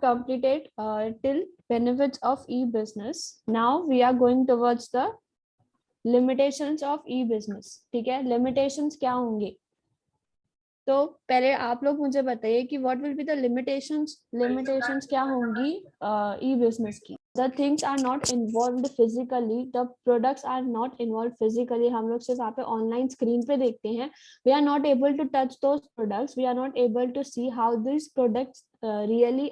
completed till benefits of e-business. Now we are going towards the limitations of e-business. ठीक है, limitations क्या होंगे? तो पहले आप लोग मुझे बताइए कि what will be the limitations क्या होंगी ई बिजनेस की. The things are not involved physically, the products are not involve physically. हम लोग सिर्फ यहाँ पे ऑनलाइन स्क्रीन पे देखते हैं. We are not able to touch those products, we are not able to see how this products really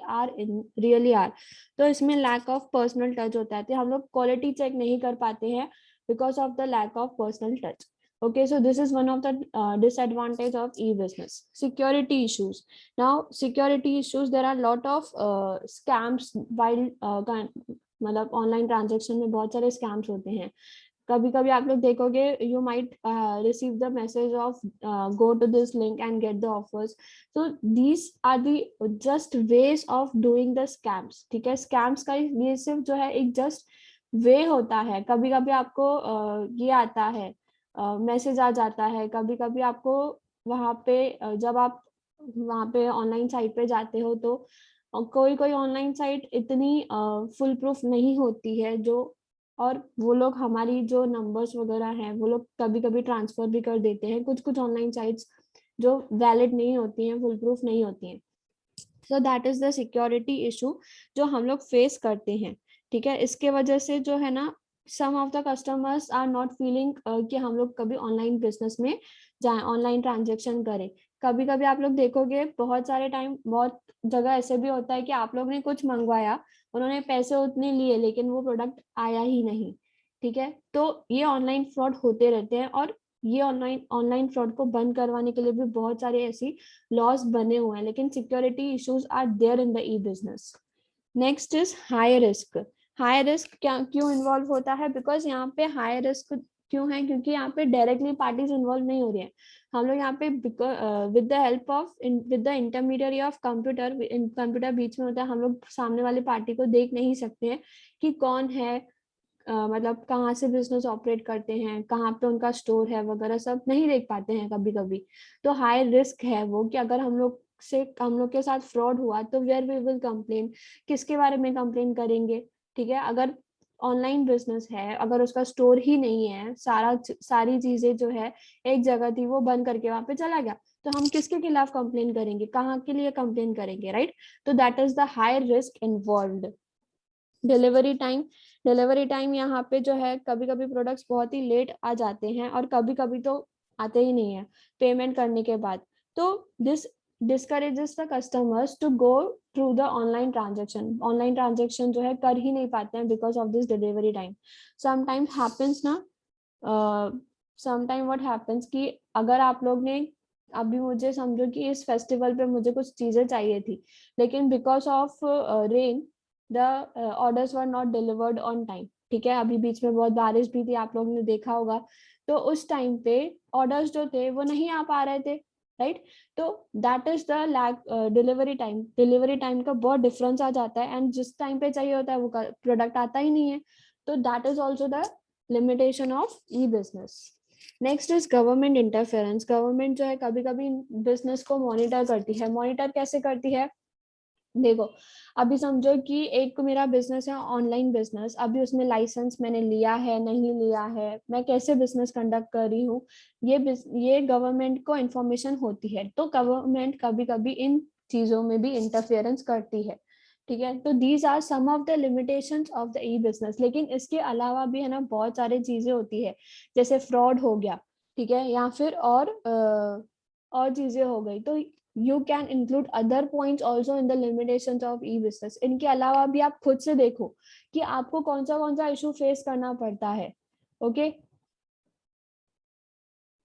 are. तो इसमें लैक ऑफ पर्सनल टच होता है. तो हम लोग क्वालिटी चेक नहीं कर पाते हैं because of the lack of personal touch. Okay, so this is one of the disadvantage of e-business. Security issues. Now, security issues, there are a lot of scams while मतलब online transaction में बहुत सारे scams होते हैं. कभी कभी आप लोग देखोगे you might receive the message of go to this link and get the offers. तो these are the just ways of doing the scams. ठीक है, स्कैम्स का ये सिर्फ जो है एक जस्ट वे होता है. कभी कभी आपको ये आता है, मैसेज आ जाता है. कभी कभी आपको वहाँ पे जब आप वहाँ पे ऑनलाइन साइट पे जाते हो तो कोई कोई ऑनलाइन साइट इतनी फुल प्रूफ नहीं होती है जो, और वो लोग हमारी जो नंबर्स वगैरह हैं वो लोग कभी कभी ट्रांसफर भी कर देते हैं. कुछ कुछ ऑनलाइन साइट्स जो वैलिड नहीं होती हैं, फुल प्रूफ नहीं होती हैं. So that is the security issue जो हम लोग फेस करते हैं. ठीक है, इसके वजह से जो है ना, some of the customers are not feeling कि हम लोग कभी ऑनलाइन बिजनेस में जाएं, ऑनलाइन ट्रांजेक्शन करें. कभी कभी आप लोग देखोगे बहुत सारे टाइम, बहुत जगह ऐसे भी होता है कि आप लोग ने कुछ मंगवाया, उन्होंने पैसे उतने लिए लेकिन वो प्रोडक्ट आया ही नहीं. ठीक है, तो ये ऑनलाइन फ्रॉड होते रहते हैं. और ये ऑनलाइन फ्रॉड को बंद करवाने के लिए भी बहुत सारे ऐसी लॉस बने हुए हैं, लेकिन security issues are there in the E business. Next is high risk. High risk क्या क्यों इन्वॉल्व होता है? बिकॉज यहाँ पे हाई रिस्क क्यों है? क्योंकि यहाँ पे डायरेक्टली पार्टीज इन्वॉल्व नहीं हो रही है. हम लोग यहाँ पे with the help of with the intermediary of computer बीच में होता है. हम लोग सामने वाली पार्टी को देख नहीं सकते हैं कि कौन है, मतलब कहाँ से बिजनेस ऑपरेट करते हैं, कहाँ पे उनका स्टोर है वगैरह, सब नहीं देख पाते हैं कभी कभी. तो हाई रिस्क है वो कि अगर हम लोग के साथ फ्रॉड हुआ तो वेयर वी विल कंप्लेन, किसके बारे में कंप्लेन करेंगे. ठीक है, अगर ऑनलाइन बिजनेस है, अगर उसका स्टोर ही नहीं है, सारी चीजें जो है एक जगह थी वो बंद करके वहां पे चला गया, तो हम किसके खिलाफ कंप्लेन करेंगे, कहाँ के लिए कंप्लेन करेंगे, राइट? तो that is the high risk involved. Delivery time यहाँ पे जो है, कभी कभी प्रोडक्ट्स बहुत ही लेट आ जाते हैं और कभी कभी तो आते ही नहीं है पेमेंट करने के बाद. तो this discourages the customers to go through the online transaction. Online transaction जो है कर ही नहीं पाते हैं because of this delivery time. Sometimes happens ना, समटाइम व्हाट हैपेंस कि अगर आप लोग ने अभी, मुझे समझो कि इस फेस्टिवल पे मुझे कुछ चीजें चाहिए थी, लेकिन because of rain the orders were not delivered on time. ठीक है, अभी बीच में बहुत बारिश भी थी, आप लोगों ने देखा होगा. तो उस टाइम पे ऑर्डर्स जो थे वो नहीं आ पा रहे थे, राइट? तो that is the lack. Delivery time का बहुत डिफरेंस आ जाता है, एंड जिस टाइम पे चाहिए होता है वो प्रोडक्ट आता ही नहीं है. तो that is also the limitation of E business. Next is government interference. Government जो है कभी कभी बिजनेस को मॉनिटर करती है. मॉनिटर कैसे करती है? देखो, अभी समझो कि एक मेरा बिजनेस है, ऑनलाइन बिजनेस. अभी उसमें लाइसेंस मैंने लिया है नहीं लिया है, मैं कैसे बिजनेस कंडक्ट कर रही हूँ, ये गवर्नमेंट को इन्फॉर्मेशन होती है. तो गवर्नमेंट कभी कभी इन चीजों में भी इंटरफेरेंस करती है. ठीक है, तो these are some of the limitations of the E business. लेकिन इसके अलावा भी है ना बहुत सारी चीजें होती है, जैसे फ्रॉड हो गया. ठीक है, या फिर और चीजें हो गई. तो you can include other points also in the limitations of e-business. इनके अलावा भी आप खुद से देखो कि आपको कौन सा इशू फेस करना पड़ता है. ओके,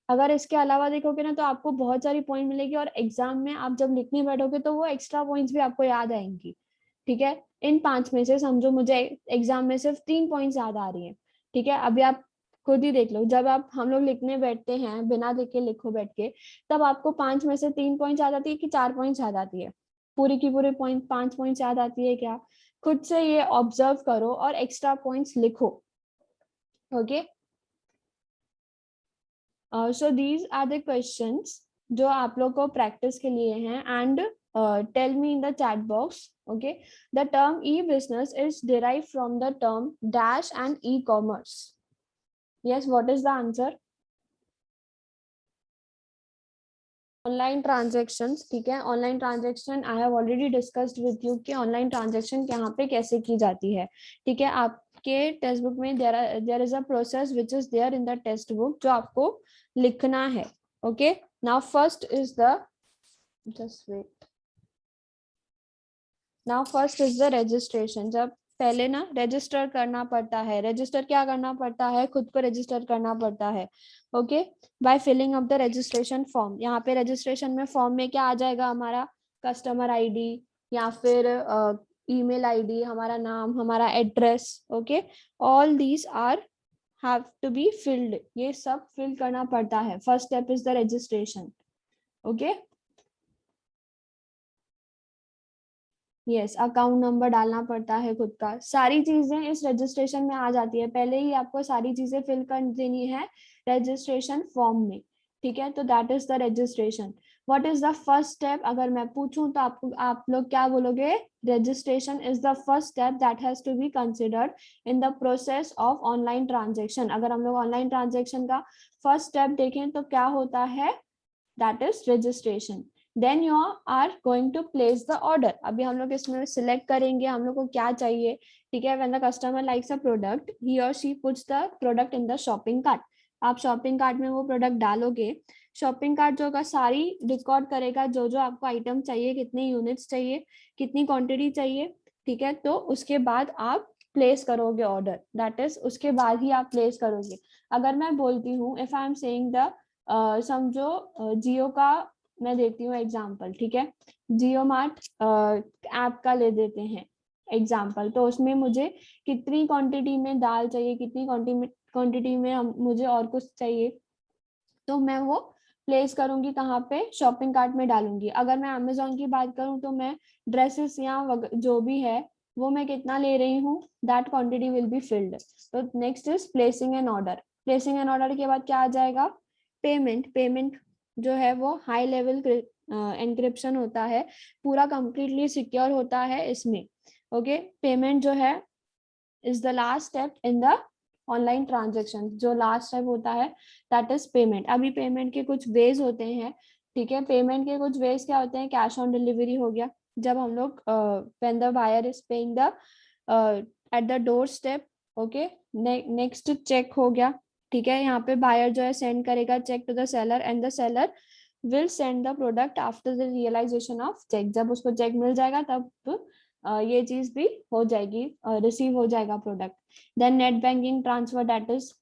अगर इसके अलावा देखोगे ना तो आपको बहुत सारी पॉइंट मिलेगी, और एग्जाम में आप जब लिखने बैठोगे तो वो एक्स्ट्रा पॉइंट्स भी आपको याद आएंगी. ठीक है, इन 5 में से समझो मुझे एग्जाम में सिर्फ 3 पॉइंट्स याद आ रही हैं. ठीक है, अभी आप खुद ही देख लो, जब हम लोग लिखने बैठते हैं बिना देखे लिखो बैठ के, तब आपको 5 में से 3 पॉइंट्स याद आती है कि 4 पॉइंट्स याद आती है? पूरी की पूरी पॉइंट 5 पॉइंट्स याद आती है क्या? खुद से ये ऑब्जर्व करो और एक्स्ट्रा पॉइंट्स लिखो. Okay, so these are the questions जो आप लोग को प्रैक्टिस के लिए हैं. And tell me in the chat box. Okay, the term e-business is derived from the term dash and e-commerce. Yes, what is the answer? Online transaction, ठीक है, online transaction I have already discussed with you कि online transaction यहाँ पे कैसे की जाती है, ठीक है। आपके टेक्स्ट बुक में there is a process which is there in the text book जो आपको लिखना है। Okay, now first is the just wait now first is the registration. जब पहले ना रजिस्टर करना पड़ता है, रजिस्टर क्या करना पड़ता है, खुद को रजिस्टर करना पड़ता है। Okay, by filling up the registration form. यहाँ पे रजिस्ट्रेशन में फॉर्म में क्या आ जाएगा, हमारा कस्टमर आईडी या फिर ईमेल आईडी, हमारा नाम, हमारा एड्रेस। Okay, all these are have to be filled, ये सब फिल करना पड़ता है। First step is the registration. Okay, yes, account number डालना पड़ता है खुद का, सारी चीजें इस रजिस्ट्रेशन में आ जाती है। पहले ही आपको सारी चीजें फिल कर देनी है रजिस्ट्रेशन फॉर्म में, ठीक है। तो that is the registration. What is the first step, अगर मैं पूछूं तो आप लोग क्या बोलोगे? Registration is the first step that has to be considered in the process of online transaction. अगर हम लोग ऑनलाइन ट्रांजेक्शन का फर्स्ट स्टेप देखें तो क्या होता है, that is registration. Then you are going to place the order. अभी हम लोग इसमें सिलेक्ट करेंगे हम लोग को क्या चाहिए, ठीक है। When the customer likes a product, he और she puts the product in the shopping cart. आप शॉपिंग कार्ट में वो प्रोडक्ट डालोगे, शॉपिंग कार्ट जो होगा सारी रिकॉर्ड करेगा जो जो आपको आइटम चाहिए, कितने यूनिट्स चाहिए, कितनी क्वांटिटी चाहिए, ठीक है। तो उसके बाद आप प्लेस करोगे ऑर्डर, दैट इज उसके बाद ही आप प्लेस करोगे। अगर मैं बोलती हूँ, if I am saying the समझो जियो का मैं देती हूँ एग्जाम्पल, ठीक है। जियो मार्ट ऐप का ले देते हैं एग्जाम्पल। तो उसमें मुझे कितनी क्वांटिटी में दाल चाहिए, कितनी क्वांटिटी में मुझे और कुछ चाहिए, तो मैं वो प्लेस करूंगी कहाँ पे, शॉपिंग कार्ट में डालूंगी। अगर मैं अमेजोन की बात करूँ तो मैं ड्रेसेस या जो भी है वो मैं कितना ले रही हूँ, that quantity will be filled. तो next is placing an order. Placing an order के बाद क्या आ जाएगा, पेमेंट। पेमेंट जो है वो हाई लेवल एनक्रिप्शन होता है, पूरा कंप्लीटली सिक्योर होता है इसमें। ओके, पेमेंट जो है is the last step in the online transaction. जो लास्ट स्टेप होता है दैट इज पेमेंट। अभी पेमेंट के कुछ वेज होते हैं, ठीक है। पेमेंट के कुछ वेज क्या होते हैं, कैश ऑन डिलीवरी हो गया, जब हम लोग when the buyer is paying the at the door step. Okay, next check हो गया, ठीक है। यहाँ पे बायर जो है सेंड करेगा check to the seller and the seller will send the product after the realization of check. जब उसको चेक मिल जाएगा तब ये चीज भी हो जाएगी, रिसीव हो जाएगा product. Then net banking transfer, that is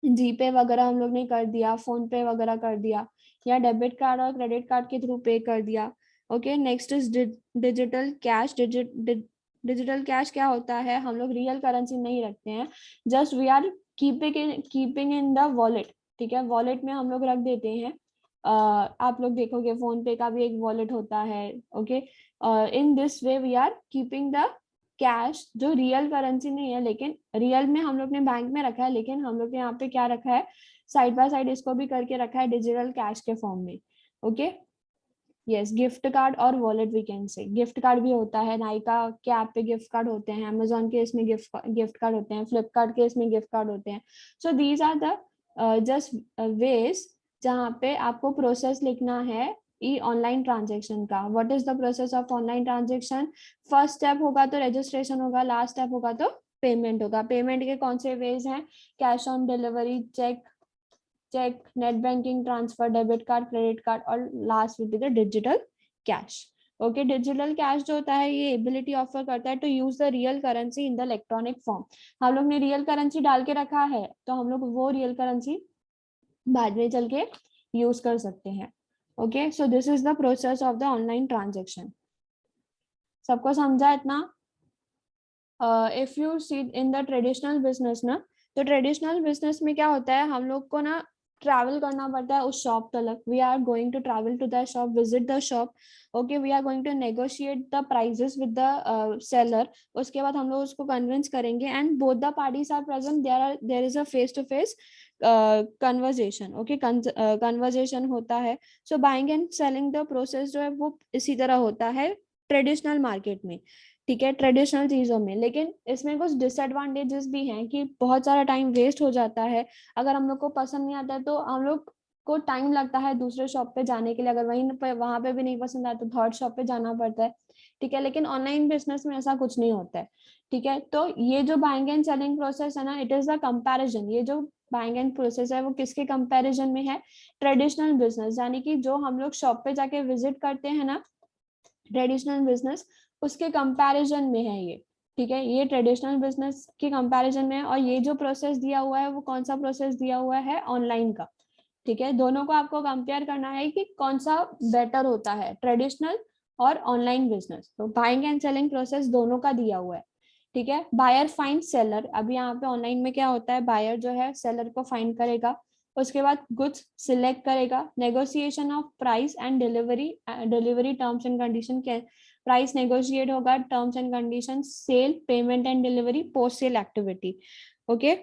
GPay वगैरह हम लोग ने कर दिया, फोन पे वगैरह कर दिया, या डेबिट कार्ड और क्रेडिट कार्ड के थ्रू पे कर दिया। Okay, next is digital cash. Digital cash क्या होता है, हम लोग रियल करेंसी नहीं रखते हैं, just we are keeping in the wallet, ठीक है। वॉलेट में हम लोग रख देते हैं। आप लोग देखोगे फोन पे का भी एक वॉलेट होता है। Okay, in this way we are keeping the cash, जो रियल करेंसी नहीं है, लेकिन रियल में हम लोग ने बैंक में रखा है, लेकिन हम लोग ने यहाँ पे क्या रखा है, साइड बाय साइड इसको भी करके रखा है डिजिटल कैश के फॉर्म में। ओके, यस, गिफ्ट कार्ड और wallet we can say. Gift card भी होता है, नाइका के ऐप पे गिफ्ट कार्ड होते हैं, अमेजोन के इसमें गिफ्ट कार्ड होते हैं, फ्लिपकार्ट के इसमें गिफ्ट कार्ड होते हैं। So these are the just ways जहाँ पे आपको प्रोसेस लिखना है ई ऑनलाइन ट्रांजेक्शन का। What is the process of online transaction? First step होगा तो रजिस्ट्रेशन होगा, लास्ट स्टेप होगा तो पेमेंट होगा। पेमेंट के कौन से वेज हैं, cash on delivery, cheque, net banking transfer, debit card, credit card, और last will be the digital cash. Okay, digital cash जो होता है ये एबिलिटी ऑफर करता है to use the real currency in the electronic form. हम लोग ने रियल करेंसी डाल के रखा है तो हम लोग वो रियल करेंसी बाद में चल के यूज कर सकते हैं। Okay, so this is the process of the online transaction. सबको समझा इतना? If you see in the traditional business ना, तो ट्रेडिशनल बिजनेस में क्या होता है, हम लोग को ना ट्रैवल करना पड़ता है उस शॉप तक। We are going to travel to the shop, visit the shop. Okay, we are going to negotiate the prices with the seller. उसके बाद हम लोग उसको कन्विंस करेंगे and both the parties are present, there is a face to face conversation, okay, conversation होता है. So buying and selling the process जो है वो इसी तरह होता है ट्रेडिशनल मार्केट में, ठीक है, ट्रेडिशनल चीजों में. लेकिन इसमें कुछ डिसएडवांटेजेस भी हैं कि बहुत सारा टाइम वेस्ट हो जाता है. अगर हम लोग को पसंद नहीं आता है तो हम लोग को टाइम लगता है दूसरे शॉप पे जाने के लिए. अगर वहीं पे वहां पे भी नहीं पसंद आया तो थर्ड शॉप पे जाना पड़ता है, ठीक है. लेकिन ऑनलाइन बिजनेस में ऐसा कुछ नहीं होता है, ठीक है. तो ये जो बाइंग एंड सेलिंग प्रोसेस है ना, इट इज द कंपैरिजन. ये जो बाइंग एंड प्रोसेस है वो किसके कंपैरिजन में है? ट्रेडिशनल बिजनेस, यानी कि जो हम लोग शॉप पे जाके विजिट करते हैं ना, ट्रेडिशनल बिजनेस, उसके कंपैरिजन में है ये, ठीक है. ये ट्रेडिशनल बिजनेस के कंपैरिजन में है. और ये जो प्रोसेस दिया हुआ है वो कौन सा प्रोसेस दिया हुआ है? ऑनलाइन का, ठीक है. दोनों को आपको कंपेयर करना है कि कौन सा बेटर होता है, ट्रेडिशनल और ऑनलाइन बिजनेस. तो बाइंग एंड सेलिंग प्रोसेस दोनों का दिया हुआ है, ठीक है. Buyer find seller. अभी यहाँ पे ऑनलाइन में क्या होता है? बायर जो है सेलर को फाइंड करेगा, उसके बाद गुड्स सिलेक्ट करेगा, negotiation of price and delivery terms and condition के, प्राइस नेगोशिएट होगा, terms and condition, sale, payment and delivery, post sale activity, okay.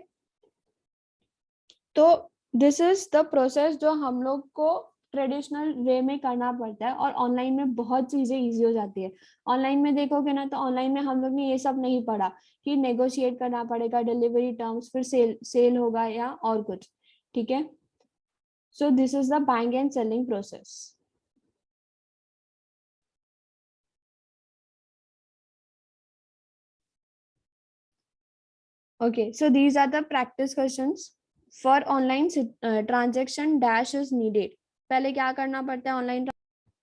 तो दिस इज द प्रोसेस जो हम लोग को ट्रेडिशनल वे में करना पड़ता है. और ऑनलाइन में बहुत चीजें इजी हो जाती है. ऑनलाइन में देखोगे ना तो ऑनलाइन में हम लोग ने ये सब नहीं पढ़ा कि नेगोशिएट करना पड़ेगा, डिलीवरी टर्म्स, फिर सेल होगा या और कुछ, ठीक है. सो this is the buying and selling process. Okay, so these are the practice questions. For online transaction dash is needed. पहले क्या करना पड़ता है online?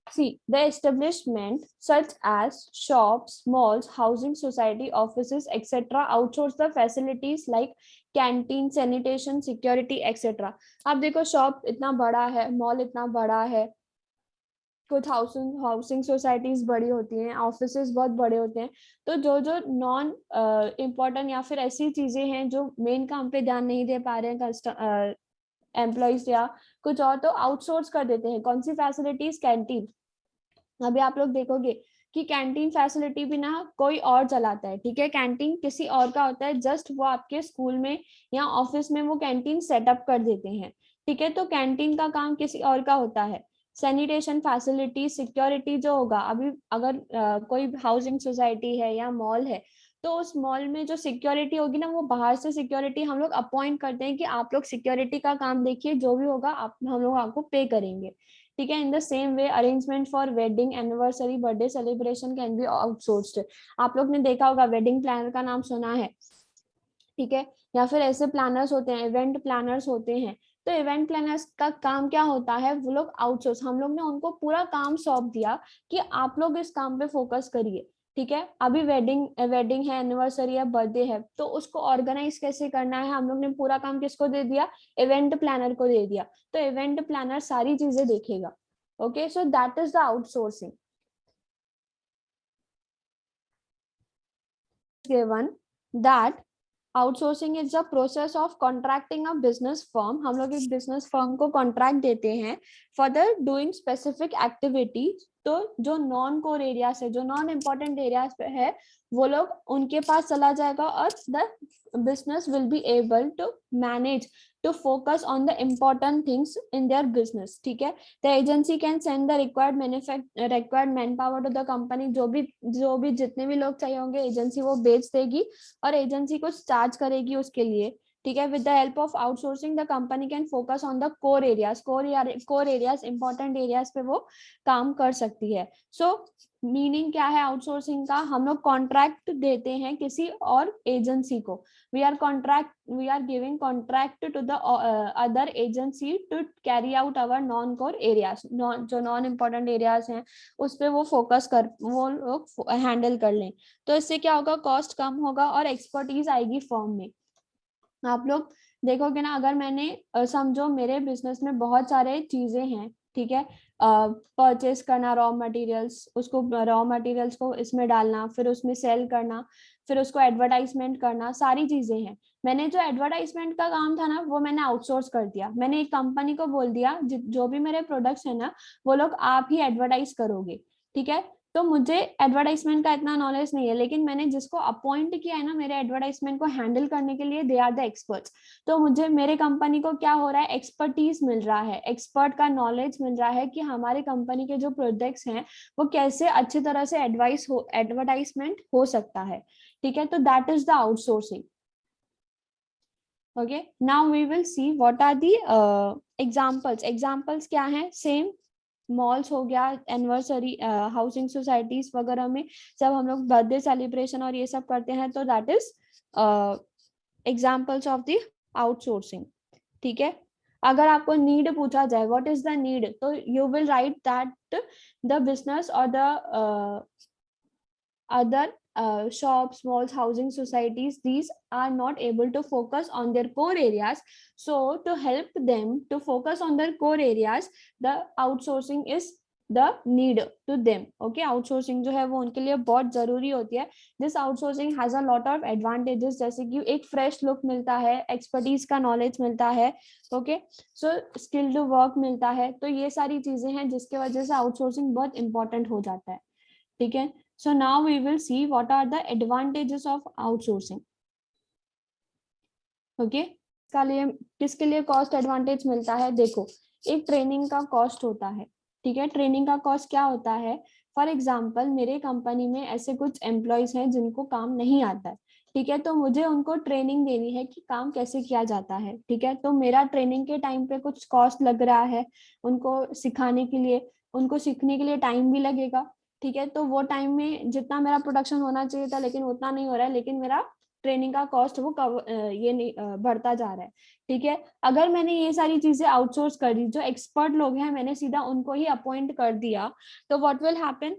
See, the establishment such as shops, malls, housing society, offices, etc. outsource the facilities like canteen, sanitation, security, etc. अब देखो shop इतना बड़ा है, मॉल इतना बड़ा है, कुछ हाउसिंग सोसाइटीज बड़ी होती हैं, ऑफिसेज बहुत बड़े होते हैं. तो जो जो नॉन इम्पोर्टेंट या फिर ऐसी चीजें हैं जो मेन काम पे ध्यान नहीं दे पा रहे हैं एम्प्लॉइज या कुछ और, तो आउटसोर्स कर देते हैं. कौन सी फैसिलिटीज? कैंटीन. अभी आप लोग देखोगे कि कैंटीन फैसिलिटी भी ना कोई और चलाता है, ठीक है. कैंटीन किसी और का होता है, जस्ट वो आपके स्कूल में या ऑफिस में वो कैंटीन सेटअप कर देते हैं, ठीक है. तो कैंटीन का काम किसी और का होता है. सैनिटेशन फैसिलिटी, सिक्योरिटी जो होगा, अभी अगर कोई हाउसिंग सोसाइटी है या मॉल है तो उस मॉल में जो सिक्योरिटी होगी ना, वो बाहर से सिक्योरिटी हम लोग अपॉइंट करते हैं कि आप लोग सिक्योरिटी का काम देखिए, जो भी होगा आप हम लोग आपको पे करेंगे, ठीक है. In the same way arrangement for wedding, anniversary, birthday celebration can be outsourced. आप लोग ने देखा होगा, वेडिंग प्लानर का नाम सुना है, ठीक है. या फिर ऐसे प्लानर्स होते हैं, इवेंट प्लानर्स होते हैं. तो इवेंट प्लानर्स का काम क्या होता है? वो लोग आउटसोर्स, हम लोग ने उनको पूरा काम सौंप दिया कि आप लोग इस काम पे फोकस करिए, ठीक है. अभी वेडिंग है, एनिवर्सरी है, बर्थडे है, तो उसको ऑर्गेनाइज कैसे करना है, हम लोग ने पूरा काम किसको दे दिया? इवेंट प्लानर को दे दिया. तो इवेंट प्लानर सारी चीजें देखेगा, okay. So that is the outsourcing. given that outsourcing is the process of contracting a business firm. हम लोग एक बिजनेस फर्म को कॉन्ट्रैक्ट देते हैं for the doing specific activity. तो जो नॉन कोर एरियाज है, जो नॉन इम्पोर्टेंट एरियाज पे है, वो लोग उनके पास चला जाएगा और the business will be able to manage to focus on the important things in their business, ठीक है. The agency can send the required manpower to the company. जो भी जितने भी लोग चाहिए होंगे एजेंसी वो भेज देगी और एजेंसी कुछ चार्ज करेगी उसके लिए, ठीक है. With the help of outsourcing the company can focus on the core areas important areas पे वो काम कर सकती है. सो मीनिंग क्या है आउटसोर्सिंग का? हम लोग कॉन्ट्रैक्ट देते हैं किसी और एजेंसी को. We are giving contract to the other agency to carry out our non core areas. जो नॉन इम्पोर्टेंट एरियाज हैं उस पे वो लोग हैंडल कर लें. तो इससे क्या होगा? कॉस्ट कम होगा और एक्सपर्टीज आएगी फॉर्म में. आप लोग देखोगे ना, अगर मैंने समझो मेरे बिजनेस में बहुत सारे चीजें हैं, ठीक है. परचेस करना रॉ मटेरियल्स, उसको रॉ मटेरियल्स को इसमें डालना, फिर उसमें सेल करना, फिर उसको एडवर्टाइजमेंट करना, सारी चीजें हैं. मैंने जो एडवर्टाइजमेंट का काम था ना वो मैंने आउटसोर्स कर दिया. मैंने एक कंपनी को बोल दिया जो भी मेरे प्रोडक्ट्स है ना वो लोग आप ही एडवर्टाइज करोगे, ठीक है. तो मुझे एडवर्टाइजमेंट का इतना नॉलेज नहीं है, लेकिन मैंने जिसको अपॉइंट किया है ना मेरे एडवर्टाइजमेंट को हैंडल करने के लिए, दे आर द एक्सपर्ट्स। तो मुझे मेरे कंपनी को क्या हो रहा है, एक्सपर्टीज मिल रहा है, एक्सपर्ट का नॉलेज मिल रहा है कि हमारे कंपनी के जो प्रोजेक्ट्स हैं वो कैसे अच्छी तरह से एडवर्टाइजमेंट हो सकता है। ठीक है, तो that is the outsourcing. Okay, now we will see what are the examples क्या हैं। सेम मॉल्स हो गया, एनिवर्सरी, हाउसिंग सोसाइटीज वगैरह में जब हम लोग बर्थडे सेलिब्रेशन और ये सब करते हैं, तो that is examples of the outsourcing. ठीक है, अगर आपको नीड पूछा जाए व्हाट इज द नीड, तो you will write that the business और the other shops, malls, housing societies, these are not able to focus on their core areas. So to help them to focus on their core areas, the outsourcing is the need to them. Okay, outsourcing जो है वो उनके लिए बहुत जरूरी होती है. This outsourcing has a lot of advantages, जैसे कि एक fresh look मिलता है, expertise का knowledge मिलता है, okay, so skilled work मिलता है. तो ये सारी चीजें हैं जिसके वजह से outsourcing बहुत important हो जाता है. ठीक है, so now we will see what are the advantages of outsourcing. okay, किसके लिए कॉस्ट एडवांटेज मिलता है? देखो, एक ट्रेनिंग का कॉस्ट होता है. ठीक है, ट्रेनिंग का कॉस्ट क्या होता है? फॉर एग्जाम्पल, मेरे कंपनी में ऐसे कुछ एम्प्लॉयज हैं जिनको काम नहीं आता है. ठीक है, तो मुझे उनको ट्रेनिंग देनी है कि काम कैसे किया जाता है. ठीक है, तो मेरा ट्रेनिंग के टाइम पे कुछ कॉस्ट लग रहा है उनको सिखाने के लिए, उनको सीखने के लिए टाइम भी लगेगा. ठीक है, तो वो टाइम में जितना मेरा प्रोडक्शन होना चाहिए था लेकिन उतना नहीं हो रहा है, लेकिन मेरा ट्रेनिंग का कॉस्ट वो ये नहीं बढ़ता जा रहा है. ठीक है, अगर मैंने ये सारी चीजें आउटसोर्स कर दी, जो एक्सपर्ट लोग हैं मैंने सीधा उनको ही अपॉइंट कर दिया, तो व्हाट विल हैपन,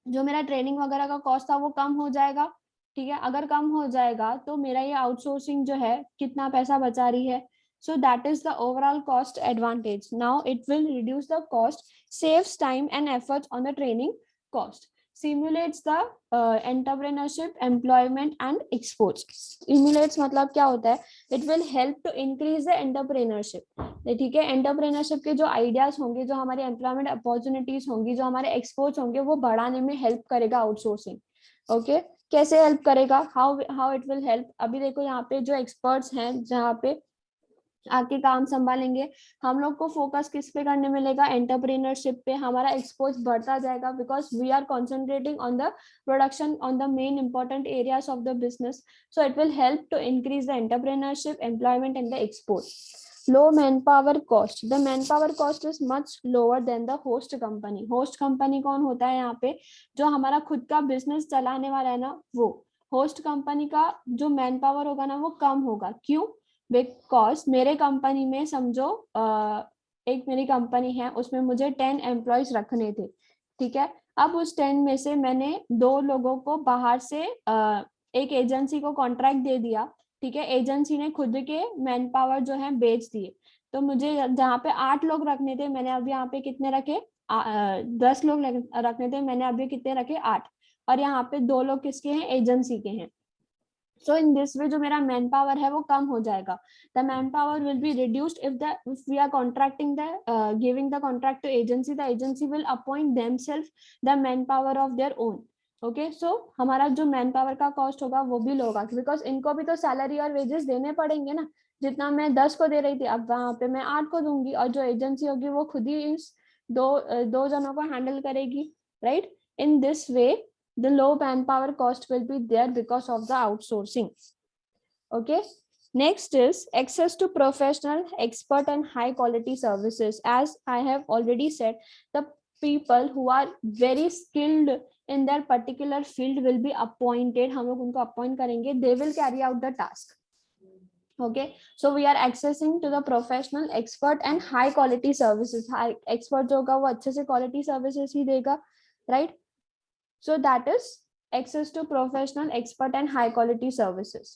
जो मेरा ट्रेनिंग वगैरह का कॉस्ट था वो कम हो जाएगा. ठीक है, अगर कम हो जाएगा तो मेरा ये आउटसोर्सिंग जो है कितना पैसा बचा रही है. so that is the overall cost advantage. now it will reduce the cost, saves time and efforts on the training cost, simulates the entrepreneurship, employment and exports. Simulates मतलब क्या होता है? It will help to increase the entrepreneurship. ठीक है, entrepreneurship के जो ideas होंगे, जो हमारे एम्प्लॉयमेंट अपॉर्चुनिटीज होंगी, जो हमारे एक्सपोर्ट्स होंगे, वो बढ़ाने में हेल्प करेगा आउटसोर्सिंग. ओके, कैसे हेल्प करेगा? How it will help? अभी देखो यहाँ पे जो एक्सपर्ट्स हैं जहाँ पे आके काम संभालेंगे, हम लोग को फोकस किस पे करने मिलेगा? एंटरप्रेन्योरशिप पे. हमारा एक्सपोर्ट बढ़ता जाएगा because we are concentrating on the production, on the main important areas of the business. So it will help to increase the entrepreneurship, employment and the export. low manpower cost, the manpower cost is much lower than the host company. host company कौन होता है यहाँ पे? जो हमारा खुद का business चलाने वाला है ना, वो होस्ट कंपनी का जो मैन पावर होगा ना वो कम होगा. क्यों? बिकॉज मेरे कंपनी में समझो एक मेरी कंपनी है, उसमें मुझे 10 एम्प्लॉयज रखने थे. ठीक है, अब उस 10 में से मैंने 2 लोगों को बाहर से एक एजेंसी को कॉन्ट्रैक्ट दे दिया. ठीक है, एजेंसी ने खुद के मैन पावर जो है बेच दिए. तो मुझे जहाँ पे 8 लोग रखने थे, मैंने अब यहाँ पे कितने रखे? 10 लोग रखने थे, मैंने अभी कितने रखे? 8. और यहाँ पे 2 लोग किसके हैं? एजेंसी के हैं. सो इन दिस वे जो मेरा मैन पावर है वो कम हो जाएगा. The man power will be reduced if we are contracting the giving the contract to agency. The agency will appoint themselves the man power of their own. Okay, so हमारा जो man power का cost होगा वो भी लो होगा, because इनको भी तो सैलरी और वेजेस देने पड़ेंगे ना. जितना मैं 10 को दे रही थी, अब वहां पे मैं 8 को दूंगी, और जो एजेंसी होगी वो खुद ही इस दो जनों को हैंडल करेगी. Right, in this way the low manpower cost will be there because of the outsourcing. Okay, next is access to professional, expert and high quality services. As I have already said, the people who are very skilled in their particular field will be appointed. हम लोग उनको appoint करेंगे. They will carry out the task. Okay, so we are accessing to the professional, expert and high quality services. High expert जो होगा वो अच्छे से quality services ही देगा, right? So that is access to professional, expert and high quality services.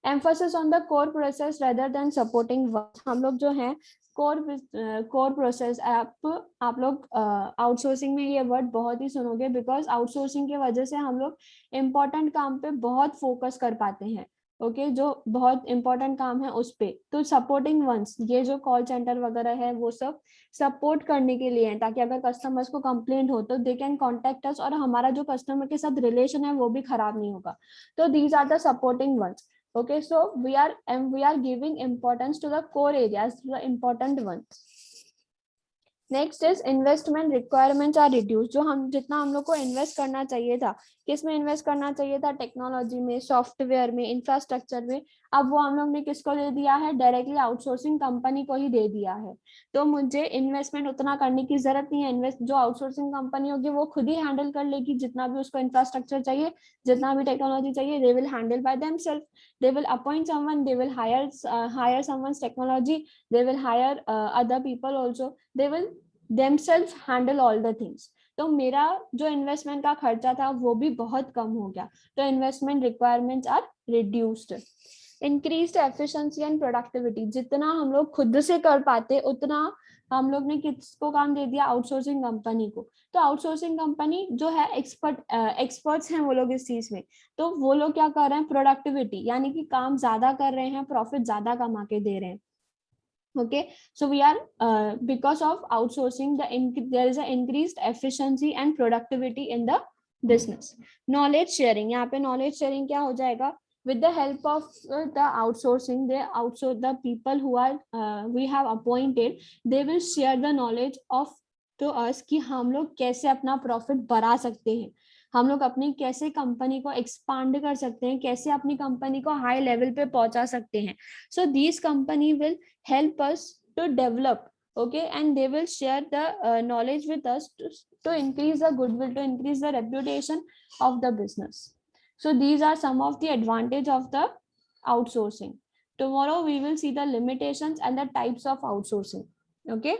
Emphasis on the core process rather than supporting work. हम लोग जो हैं core process, आप लोग आउटसोर्सिंग में ये वर्ड बहुत ही सुनोगे, बिकॉज आउटसोर्सिंग की वजह से हम लोग इम्पोर्टेंट काम पे बहुत फोकस कर पाते हैं. ओके जो बहुत इंपॉर्टेंट काम है उस पे। तो सपोर्टिंग वंस, ये जो कॉल सेंटर वगैरह है वो सब सपोर्ट करने के लिए है, ताकि अगर कस्टमर्स को कंप्लेंट हो तो दे कैन कॉन्टेक्ट अस, और हमारा जो कस्टमर के साथ रिलेशन है वो भी खराब नहीं होगा। तो these are the supporting ones. Okay, so we are giving importance to the core areas, to the important ones. Next is investment requirements are reduce. जो हम जितना हम लोग को इन्वेस्ट करना चाहिए था, किस में इन्वेस्ट करना चाहिए था, टेक्नोलॉजी में, सॉफ्टवेयर में, इंफ्रास्ट्रक्चर में, अब वो हम लोग ने किसको दे दिया है, डायरेक्टली आउटसोर्सिंग कंपनी को ही दे दिया है। तो मुझे इन्वेस्टमेंट उतना करने की जरूरत नहीं है। इन्वेस्ट जो आउटसोर्सिंग कंपनी होगी वो खुद ही हैंडल कर लेगी, जितना भी उसको इंफ्रास्ट्रक्चर चाहिए, जितना भी टेक्नोलॉजी चाहिए, they will handle by themselves. they will appoint someone, they will hire someone's technology, they will hire other people also, they will themselves handle all the things. तो मेरा जो इन्वेस्टमेंट का खर्चा था वो भी बहुत कम हो गया। तो investment requirements are reduced. Increased efficiency and productivity, जितना हम लोग खुद से कर पाते उतना हम लोग ने किसको काम दे दिया, आउटसोर्सिंग कंपनी को। तो आउटसोर्सिंग कंपनी जो है एक्सपर्ट्स हैं वो लोग इस चीज में, तो वो लोग क्या कर रहे हैं, प्रोडक्टिविटी यानी कि काम ज्यादा कर रहे हैं, प्रॉफिट ज्यादा कमा के दे रहे हैं। Okay, so we are because of outsourcing there is an increased efficiency and productivity in the business. Knowledge sharing, यहाँ पे knowledge sharing क्या हो जाएगा, with the help of the outsourcing, they outsource the people who are we have appointed, they will share the knowledge of to us कि हम लोग कैसे अपना प्रॉफिट बढ़ा सकते हैं, हम लोग अपनी कैसे कंपनी को एक्सपांड कर सकते हैं, कैसे अपनी कंपनी को हाई लेवल पे पहुंचा सकते हैं. So this company will help us to develop, okay, and they will share the knowledge with us to increase the goodwill, to increase the reputation of the business. So these are some of the advantage of the outsourcing. Tomorrow we will see the limitations and the types of outsourcing. Okay.